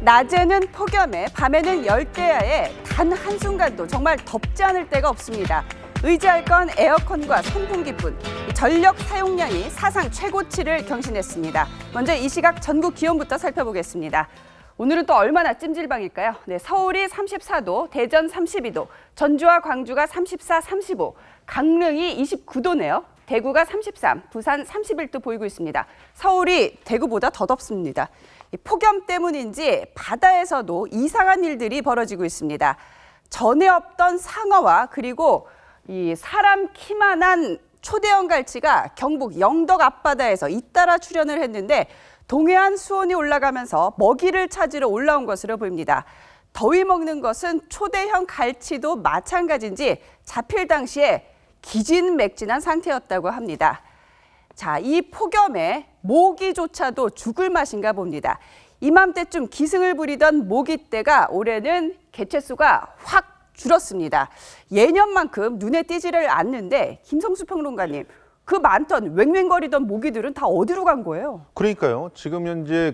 낮에는 폭염에 밤에는 열대야에 단 한순간도 정말 덥지 않을 때가 없습니다. 의지할 건 에어컨과 선풍기뿐. 전력 사용량이 사상 최고치를 경신했습니다. 먼저 이 시각 전국 기온부터 살펴보겠습니다. 오늘은 또 얼마나 찜질방일까요? 네, 서울이 34도, 대전 32도, 전주와 광주가 34, 35, 강릉이 29도네요. 대구가 33, 부산 31도 보이고 있습니다. 서울이 대구보다 더 덥습니다. 폭염 때문인지 바다에서도 이상한 일들이 벌어지고 있습니다. 전에 없던 상어와 그리고 이 사람 키만한 초대형 갈치가 경북 영덕 앞바다에서 잇따라 출현을 했는데 동해안 수온이 올라가면서 먹이를 찾으러 올라온 것으로 보입니다. 더위 먹는 것은 초대형 갈치도 마찬가지인지 잡힐 당시에 기진맥진한 상태였다고 합니다. 자, 이 폭염에 모기조차도 죽을 맛인가 봅니다. 이맘때쯤 기승을 부리던 모기떼가 올해는 개체수가 확 줄었습니다. 예년만큼 눈에 띄지를 않는데 김성수 평론가님, 그 많던 웽웽거리던 모기들은 다 어디로 간 거예요? 그러니까요. 지금 현재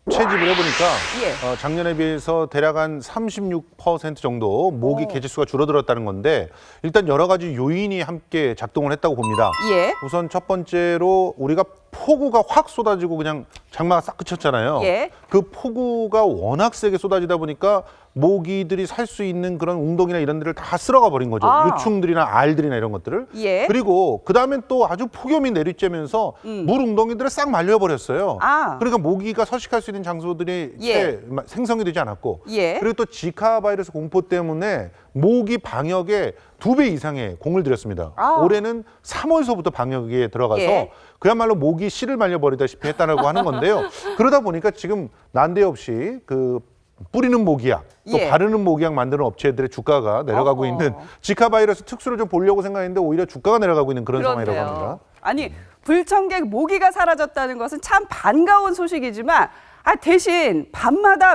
채집을 해보니까 작년에 비해서 대략 한 36% 정도 모기 개체수가 줄어들었다는 건데 일단 여러 가지 요인이 함께 작동을 했다고 봅니다. 예. 우선 첫 번째로 우리가 폭우가 확 쏟아지고 그냥 장마가 싹 그쳤잖아요. 예. 그 폭우가 워낙 세게 쏟아지다 보니까 모기들이 살 수 있는 그런 웅덩이나 이런 데를 다 쓸어가 버린 거죠. 유충들이나 알들이나 이런 것들을. 예. 그리고 그다음엔 또 아주 폭염이 내리쬐면서 물 웅덩이들을 싹 말려버렸어요. 그러니까 모기가 서식할 수 있는 장소들이 채 생성이 되지 않았고 그리고 또 지카 바이러스 공포 때문에 모기 방역에 2배 이상의 공을 들였습니다. 올해는 3월서부터 방역에 들어가서 그야말로 모기 씨를 말려버리다시피 했다라고 하는 건데요. 그러다 보니까 지금 난데없이 뿌리는 모기약, 또 바르는 모기약 만드는 업체들의 주가가 내려가고 있는 지카 바이러스 특수를 좀 보려고 생각했는데 오히려 주가가 내려가고 있는 그런 상황이라고 합니다. 아니, 불청객 모기가 사라졌다는 것은 참 반가운 소식이지만 대신 밤마다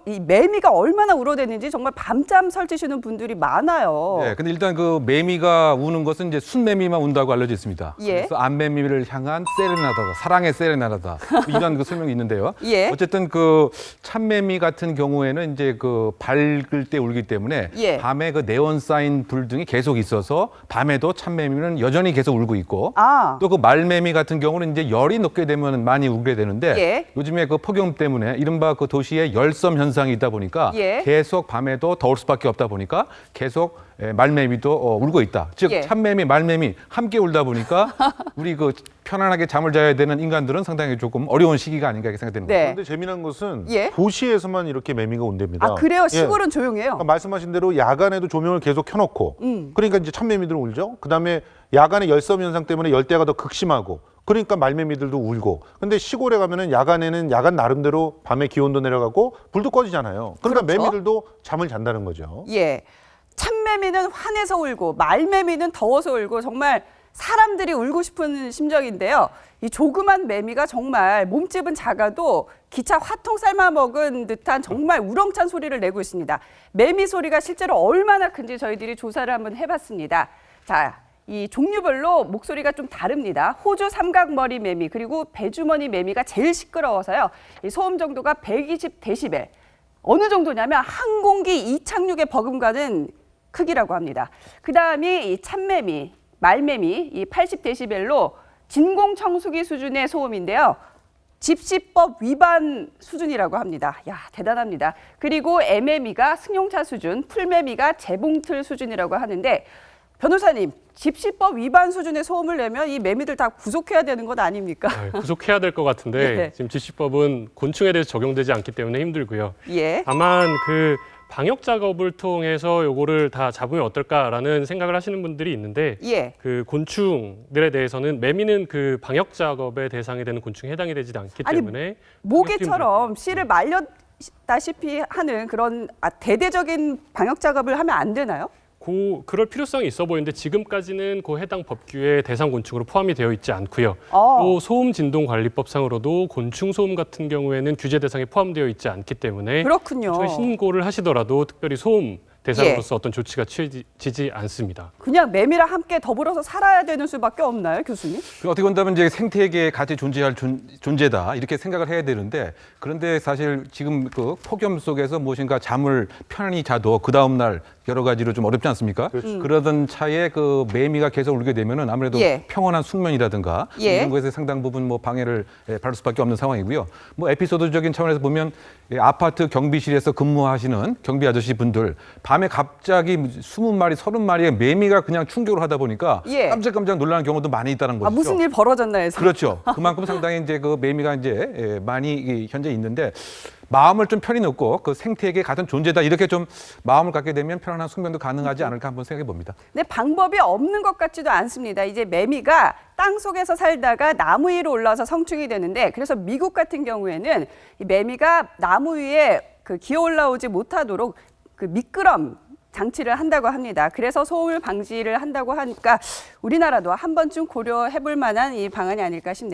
이 매미가 얼마나 울어대는지 정말 밤잠 설치시는 분들이 많아요. 네, 근데 일단 그 매미가 우는 것은 이제 순매미만 운다고 알려져 있습니다. 그래서 암매미를 향한 세레나다다, 사랑의 세레나다다 이런 설명이 있는데요. 어쨌든 참매미 같은 경우에는 이제 밝을 때 울기 때문에 밤에 네온 사인 불 등이 계속 있어서 밤에도 참매미는 여전히 계속 울고 있고 또 말매미 같은 경우는 이제 열이 높게 되면 많이 울게 되는데 요즘에 폭염 때문에 이른바 도시의 열섬 현상이 있다 보니까 계속 밤에도 더울 수밖에 없다 보니까 계속 말매미도 울고 있다. 즉 참매미, 말매미 함께 울다 보니까 우리 편안하게 잠을 자야 되는 인간들은 상당히 조금 어려운 시기가 아닌가 이렇게 생각되는 거죠. 그런데 재미난 것은 도시에서만 이렇게 매미가 온답니다. 그래요? 시골은 조용해요? 그러니까 말씀하신 대로 야간에도 조명을 계속 켜놓고 그러니까 이제 참매미들은 울죠. 그다음에 야간에 열섬 현상 때문에 열대가 더 극심하고 그러니까 말매미들도 울고. 근데 시골에 가면은 야간에는 야간 나름대로 밤에 기온도 내려가고 불도 꺼지잖아요. 그러니까 매미들도 잠을 잔다는 거죠. 참매미는 환해서 울고 말매미는 더워서 울고 정말 사람들이 울고 싶은 심정인데요. 이 조그만 매미가 정말 몸집은 작아도 기차 화통 삶아 먹은 듯한 정말 우렁찬 소리를 내고 있습니다. 매미 소리가 실제로 얼마나 큰지 저희들이 조사를 한번 해봤습니다. 자, 이 종류별로 목소리가 좀 다릅니다. 호주 삼각머리 매미 그리고 배주머니 매미가 제일 시끄러워서요. 이 소음 정도가 120데시벨. 어느 정도냐면 항공기 이착륙에 버금가는 크기라고 합니다. 그다음이 이 참매미, 말매미 이 80데시벨로 진공청소기 수준의 소음인데요. 집시법 위반 수준이라고 합니다. 야, 대단합니다. 그리고 애매미가 승용차 수준, 풀매미가 재봉틀 수준이라고 하는데 변호사님, 집시법 위반 수준의 소음을 내면 이 매미들 다 구속해야 되는 것 아닙니까? 구속해야 될 것 같은데 지금 집시법은 곤충에 대해서 적용되지 않기 때문에 힘들고요. 다만 방역 작업을 통해서 요거를 다 잡으면 어떨까라는 생각을 하시는 분들이 있는데 곤충들에 대해서는 매미는 방역 작업의 대상이 되는 곤충에 해당이 되지 않기 때문에 모기처럼 씨를 말렸다시피 하는 그런 대대적인 방역 작업을 하면 안 되나요? 그럴 필요성이 있어 보이는데 지금까지는 해당 법규에 대상 곤충으로 포함이 되어 있지 않고요. 또 소음진동관리법상으로도 곤충 소음 같은 경우에는 규제 대상에 포함되어 있지 않기 때문에 그렇군요. 신고를 하시더라도 특별히 소음 대상으로서 어떤 조치가 취해지지 않습니다. 그냥 매미랑 함께 더불어서 살아야 되는 수밖에 없나요, 교수님? 어떻게 본다면 이제 생태계에 같이 존재할 존재다 이렇게 생각을 해야 되는데 그런데 사실 지금 그 폭염 속에서 무엇인가 잠을 편안히 자도 그 다음 날 여러 가지로 좀 어렵지 않습니까? 그러던 차에 그 매미가 계속 울게 되면은 아무래도 평온한 숙면이라든가 이런 것에 상당 부분 뭐 방해를 받을 수밖에 없는 상황이고요. 뭐 에피소드적인 차원에서 보면 아파트 경비실에서 근무하시는 경비 아저씨 분들 밤에 갑자기 20마리, 30마리의 매미가 그냥 충격을 하다 보니까 깜짝깜짝 놀라는 경우도 많이 있다는 거죠. 무슨 일 벌어졌나 해서. 그렇죠. 그만큼 상당히 이제 그 매미가 이제 많이 현재 있는데 마음을 좀 편히 놓고 그 생태계 같은 존재다 이렇게 좀 마음을 갖게 되면 편안한 숙면도 가능하지 않을까 한번 생각해 봅니다. 근데 방법이 없는 것 같지도 않습니다. 이제 매미가 땅 속에서 살다가 나무 위로 올라와서 성충이 되는데 그래서 미국 같은 경우에는 이 매미가 나무 위에 그 기어 올라오지 못하도록 그 미끄럼 장치를 한다고 합니다. 그래서 소음을 방지를 한다고 하니까 우리나라도 한 번쯤 고려해 볼 만한 이 방안이 아닐까 싶네요.